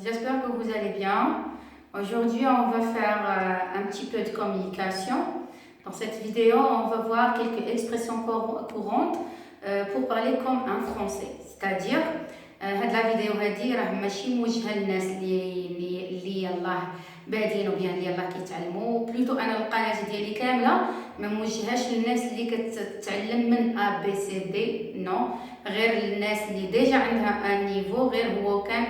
J'espère que vous allez bien. Aujourd'hui, on va faire un petit peu de communication. Dans cette vidéo, on va voir quelques expressions courantes pour parler comme un français. C'est-à-dire, هاد لا فيديو هادي راه ماشي موجهه للناس اللي يلاه بادين او بيان اللي يلاه كيتعلموا بلوتو. انا القناه ديالي كامله ما موجهاش للناس اللي كتتعلم من ا بي سي دي، نو، غير للناس اللي ديجا عندها ان نيفو، غير هو كان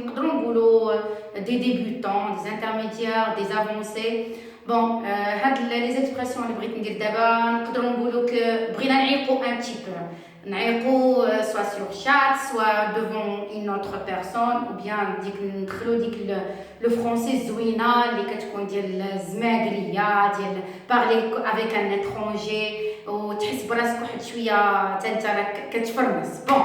نقدروا نقولوا دي ديبوتون، دي انترميديير، دي افونسي. بون هاد لي زيكسبرسيون اللي بغيت ندير دابا نقدروا نقولوا بغينا نعيقوا ان تي بو، نعيقوا soit sur chat, soit devant une autre personne, ou bien ندخلوا ديك لو فرونسي زوينه اللي كتكون ديال الزماكريه ديال بارلي افيك ان اترونجي وتحس براسك واحد شويه حتى انت راك كتفرمس. بون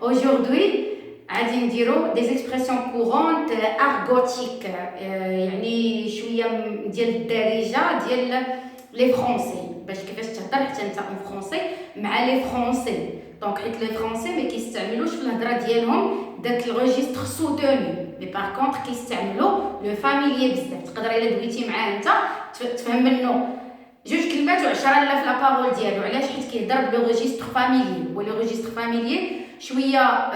aujourd'hui غادي نديرو دي زيكسبرسيون كورونت ارغوتيك، يعني شويه ديال الدارجه ديال لي فرونسي، باش كيفاش تهضر حتى انت اون فرونسي مع لي فرونسي. دونك حيت لي فرونسي ما كيستعملوش في الهضره ديالهم داك الريجستر سوتوني، مي باغ كونطخ كيستعملوا لو فاميليي بزاف. تقدر الا دويتي معاه انت تفهم منه جوج كلمات و10 لا في لابارول ديالو. علاش؟ حيت كيهضر بلو ريجستر فاميليي، ولو ريجستر فاميليي شويه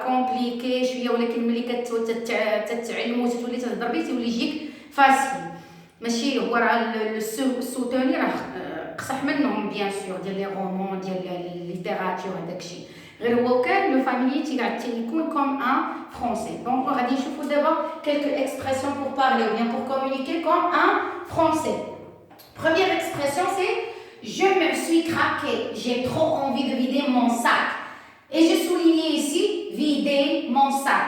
كومبليكي شويه، ولكن ملي كتتعلمو وتولي تهضر به تولي يجيك فاسيل. ماشي هو راه السوتوني راه قصح منهم بيان سور ديال لي رومون ديال الليتيراتور هذاك الشيء، غير هو كان لو فاميلي تيقعد يكون كوم ان فرونسي. دونك غادي نشوفوا دابا quelques expressions pour parler ou bien pour communiquer comme un français. Première expression, c'est je me suis craqué, j'ai trop envie de vider mon sac. Et j'ai souligné ici vider mon sac.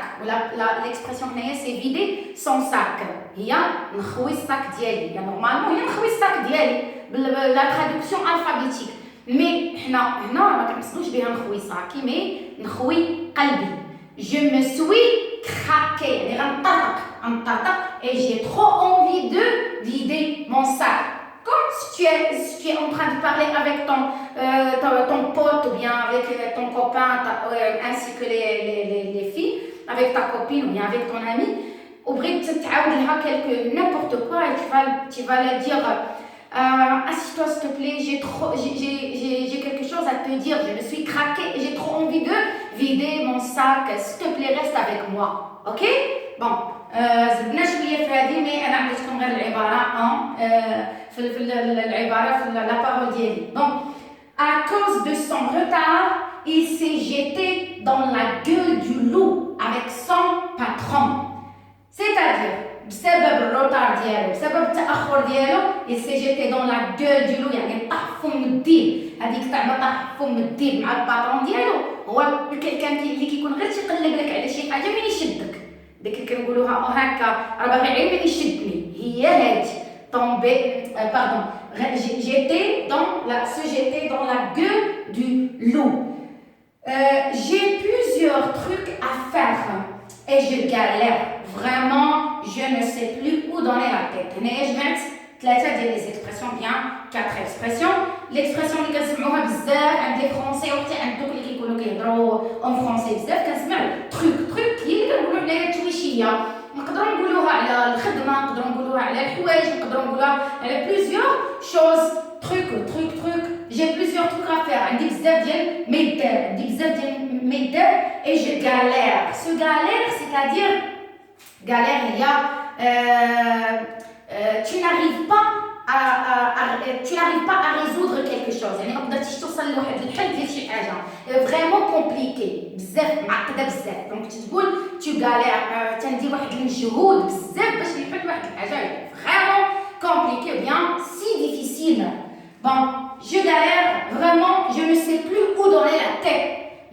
L'expression c'est vider son sac. هي نخوي الصاك ديالي، يعني نورمالمون هي نخوي الصاك ديالي لا ترادكسيون الفابيتيك، مي هنا ما كنقصدوش بها نخوي صاكي، مي نخوي قلبي. je me suis craqué يعني غنطرطق et j'ai trop envie de vider mon sac. Comme si tu es en train de parler avec ton pote ou bien avec ton copain, ainsi que les filles, avec ta copine ou bien avec ton ami, ou bien tu as quelque n'importe quoi et tu vas leur dire assis-toi s'il te plaît, j'ai quelque chose à te dire, je me suis craqué et j'ai trop envie de vider mon sac, s'il te plaît reste avec moi, ok? Bon, زدنا شويه في هذه، مي انا عطيتكم غير العباره في العباره في لا بارول ديالي. Donc à cause de son retard, il s'est jeté dans la gueule du loup avec son patron. C'est-à-dire بسبب الروتار ديالو، بسبب التاخر ديالو، il s'est jeté dans la gueule du loup يعني طاح فم الديب. هذيك تاع طاح فم الديب مع الباترون ديالو هو كان اللي كيكون غير تيقلب لك على شي حاجه من يشدك، داك اللي كنقولوها هكا راه باغي غير من يشدني، هي هادي tomber j'étais dans la gueule du loup. J'ai plusieurs trucs à faire et je galère vraiment, je ne sais plus où donner la tête. هنايا جمعت ثلاثه ديال لي زيكسبرسيون، بيان 4 اكسبرسيون. ليكسبرسيون اللي كنسمعوها بزاف عند لي فرونسي وحتى عند دوك اللي كيكونوا كيهضروا اون فرونسي بزاف، كنسمع تروك هي اللي كنقولوا عليها التويشيه. نقدروا نقولوها على الخدمه، نقدروا نقولوها على الحوايج، نقدروا نقولوها على بليزيور شوز. تروك جي بليزيور تروك à faire، عندي بزاف ديال ميدار et je galère. Ce galère c'est-à-dire galère هي tu n'arrives pas à résoudre quelque chose، يعني ما قدرتيش توصل لواحد الحل ديال شي حاجه فريمون كومبليكي بزاف، معقده بزاف. دونك تقول tu galères، تندير واحد المجهود بزاف باش نحل واحد الحاجه فريمون كومبليكي ou bien si difficile. Bon, je galère vraiment, je ne sais plus où donner la tête.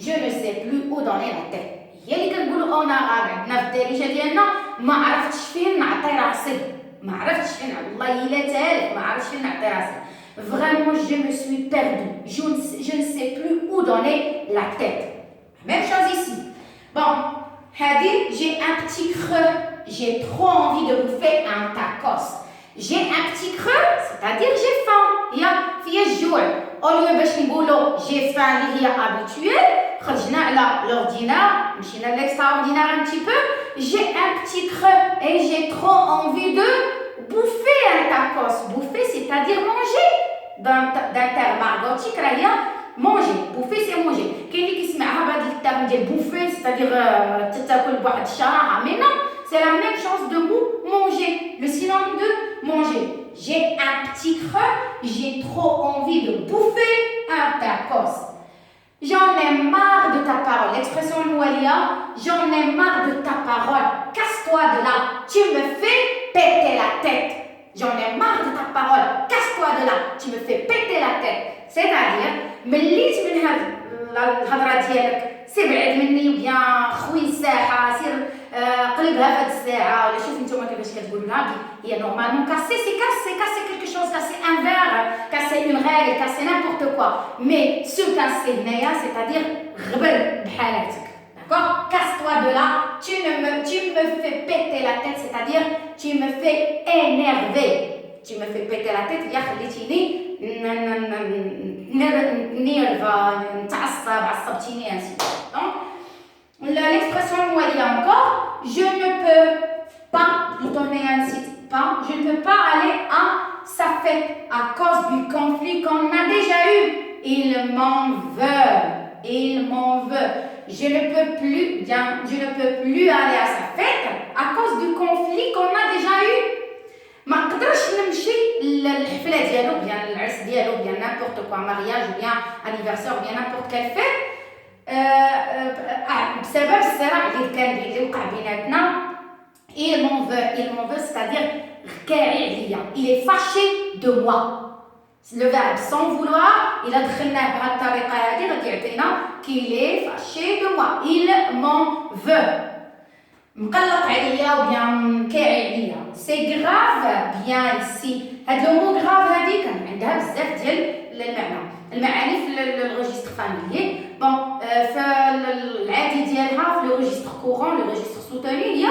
Je ne sais plus où donner la tête. هي اللي كنقولوا انا عندنا في الدارجه ديالنا ما عرفتش فين نعطي راسي، ما عرفتش فين، والله الا تالف ما عرفتش فين نعطي راسي. Vraiment je me suis perdue, je ne sais plus où donner la tête. Même chose ici. Bon, هذه j'ai un petit creux, j'ai trop envie de bouffer un tacos. J'ai un petit creux, c'est-à-dire j'ai faim. هي فيا الجوع. Au lieu باش نقولوا j'ai faim اللي هي habituel، خرجنا على l'ordinaire, مشينا à l'extraordinaire un petit peu. J'ai un petit creux et j'ai trop envie de bouffer un tacos. Bouffer, c'est-à-dire manger. D'un terme argotique, راهي manger. Bouffer, c'est manger. كاين اللي كيسمعها بهذا الترم ديال bouffer, c'est-à-dire تاكل بواحد الشراهه. Mais non, c'est la même chose de manger. Le synonyme de manger. J'ai un petit creux, j'ai trop envie de bouffer un tacos. J'en ai marre de ta parole. L'expression moualia, j'en ai marre de ta parole. Casse-toi de là, tu me fais péter la tête. J'en ai marre de ta parole. Casse-toi de là, tu me fais péter la tête. C'est-à-dire, مليت من هاد الهضره ديالك، سير بعد مني وبيان خوي الساحه، سير قلبها في هاد الساعه، ولا شوف نتوما كيفاش كتقولوا لها. هي نورمالمون كاسي سي كاسي كيلكو شوز، كاسي ان فير، كاسي اون ريغل، كاسي نيمبورت كوا. مي سو كاسي هنايا سيتادير غبر بحالاتك. D'accord? Casse-toi de là, tu me fais péter la tête, c'est-à-dire tu me fais énerver. Tu me fais péter la tête, يا خليتيني نيرفا، نتعصب، عصبتيني ainsi. Donc, l'expression moualia encore, je ne peux pas, plutôt n'incite pas, je ne peux pas aller à sa fête à cause du conflit qu'on a déjà eu. Il m'en veut. Je ne peux plus aller à sa fête à cause du conflit qu'on a déjà eu. ما نقدرش نمشي للحفله ديالو بيان العرس ديالو بيان نابورت كوا مارياج بيان انيفرسير بيان نابورت كال فيت بسبب الصراع اللي وقع بيناتنا. il m'en veut c'est-à-dire كاعي عليا. il est fâché de moi. le verbe sans vouloir الى دخلناه بهذه الطريقه هذه غادي يعطينا qu'il est fâché de moi. il m'en veut. مقلق عليا وبيان كاعي عليا. سي غراف بيان ايسي. هاد لو مو غراف هادي كان عندها بزاف ديال المعاني في الريجستر فاميلي. بون فالعادي ديالها في لو ريجستر كورون لو ريجستر سوتوني هي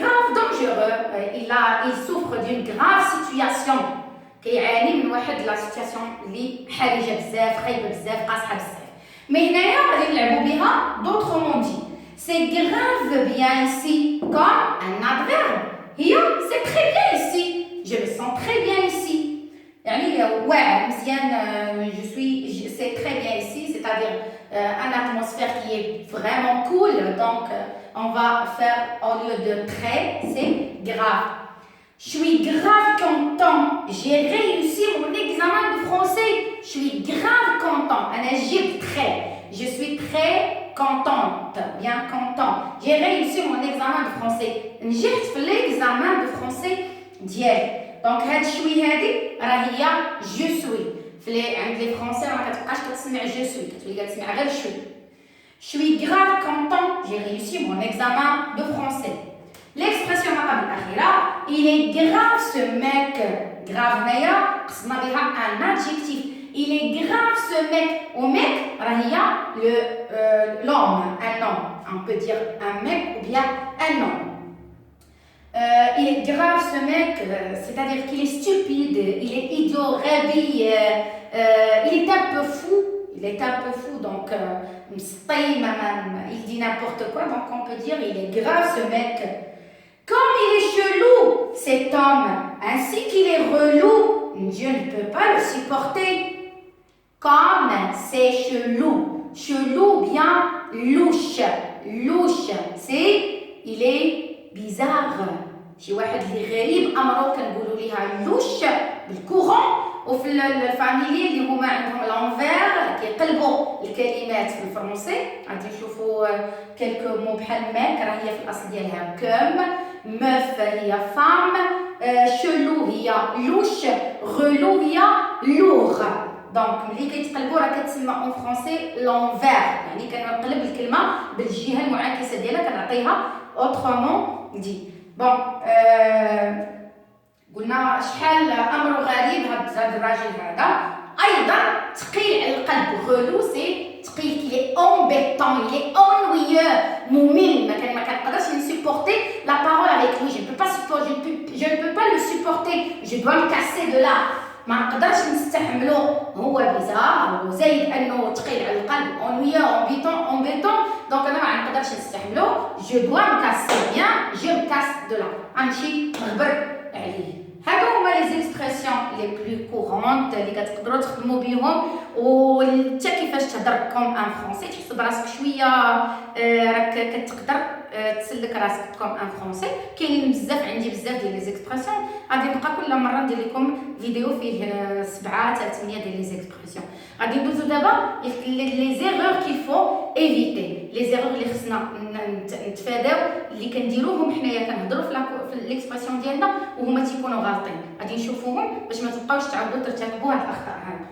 غراف دونجورو. il souffre d'une grave situation. كيعاني من واحد لا سيتياسيون اللي حرجه بزاف، خايبه بزاف، قاصحه بزاف. مي هنايا غادي نلعبوا بها دوطرومون دي. C'est grave bien ici comme un adverbe. C'est très bien ici. Je me sens très bien ici. C'est très bien ici, c'est-à-dire une atmosphère qui est vraiment cool. Donc, on va faire au lieu de très, c'est grave. Je suis grave content. J'ai réussi mon examen de français. Je suis grave content. Je suis très contente, bien content. J'ai réussi mon examen de français. نجحت في l'examen de français ديالي. دونك هاد شوي هادي راه هي je suis. عند لي فرونسي ما كتبقاش كتسمع je suis، كتولي كتسمع غير شوي. Je suis grave content. J'ai réussi mon examen de français. L'expression ما قبل الأخيرة il est grave ce mec. grave هنايا قصدنا بها un adjectif. Il est grave ce mec. Au mec, l'homme, un homme. On peut dire un mec ou bien un homme. Il est grave ce mec, c'est-à-dire qu'il est stupide, il est idiot, rébille, il est un peu fou. Donc il dit n'importe quoi, donc on peut dire il est grave ce mec. Comme il est chelou, cet homme, ainsi qu'il est relou, je ne peux pas le supporter. Comme c'est chelou. Chelou bien louche. C'est il est bizarre. شي واحد اللي غريب امره كنقولوا ليها لوش بالكورون. وفي الفاميلي اللي هما عندهم لونفير كيقلبوا الكلمات في الفرنسي غادي نشوفوا كلكو مو بحال ماك راه هي في الاصل ديالها كوم، مف هي فام، شلو هي لوش، غلو هي لوغ. دونك ملي كيتقلبوا راه كتسمى اون فرونسي لونفير، يعني كنقلب الكلمه بالجهه المعاكسه ديالها كنعطيها اوترومون دي. بون قلنا شحال امر غريب هاد الراجل هذا. ايضا ثقيل على القلب، غلو سي ثقيل، كي امبيطون، il est ennuyeux، ممل، ما كنقدرش نسupporter la parole avec lui. Je ne peux pas le supporter, je dois me casser de là. ما نقدرش نستحملو، هو بيزار وزايد انه ثقيل على القلب، اونويا امبيتون، دونك انا ما نقدرش نستحملو. جو دوا مكاسي بيان، جو مكاس دو لا، غنمشي نغبر عليه. هادو هما لي زيكسبرسيون لي بلو كورونت اللي كتقدروا تخدموا بهم، وحتى كيفاش تهضر كوم ان فرونسي تحس براسك شويه راك كتقدر تسلك راسك كوم ان فرونسي. كاينين بزاف، عندي بزاف ديال لي زيكسبرسيون، غادي نبقى كل مره ندير لكم فيديو فيه 7 حتى 8 ديال لي زيكسبرسيون. غادي ندوزو دابا لي زيرور كيل فو ايفيتي، لي زيرور اللي خصنا نتفاداو، اللي كنديروهم حنايا كنهضروا في ليكسبرسيون ديالنا وهما تيكونوا غالطين. غادي نشوفوهم باش ما تبقاوش تعاودوا ترتكبوا هاد الاخطاء هادو.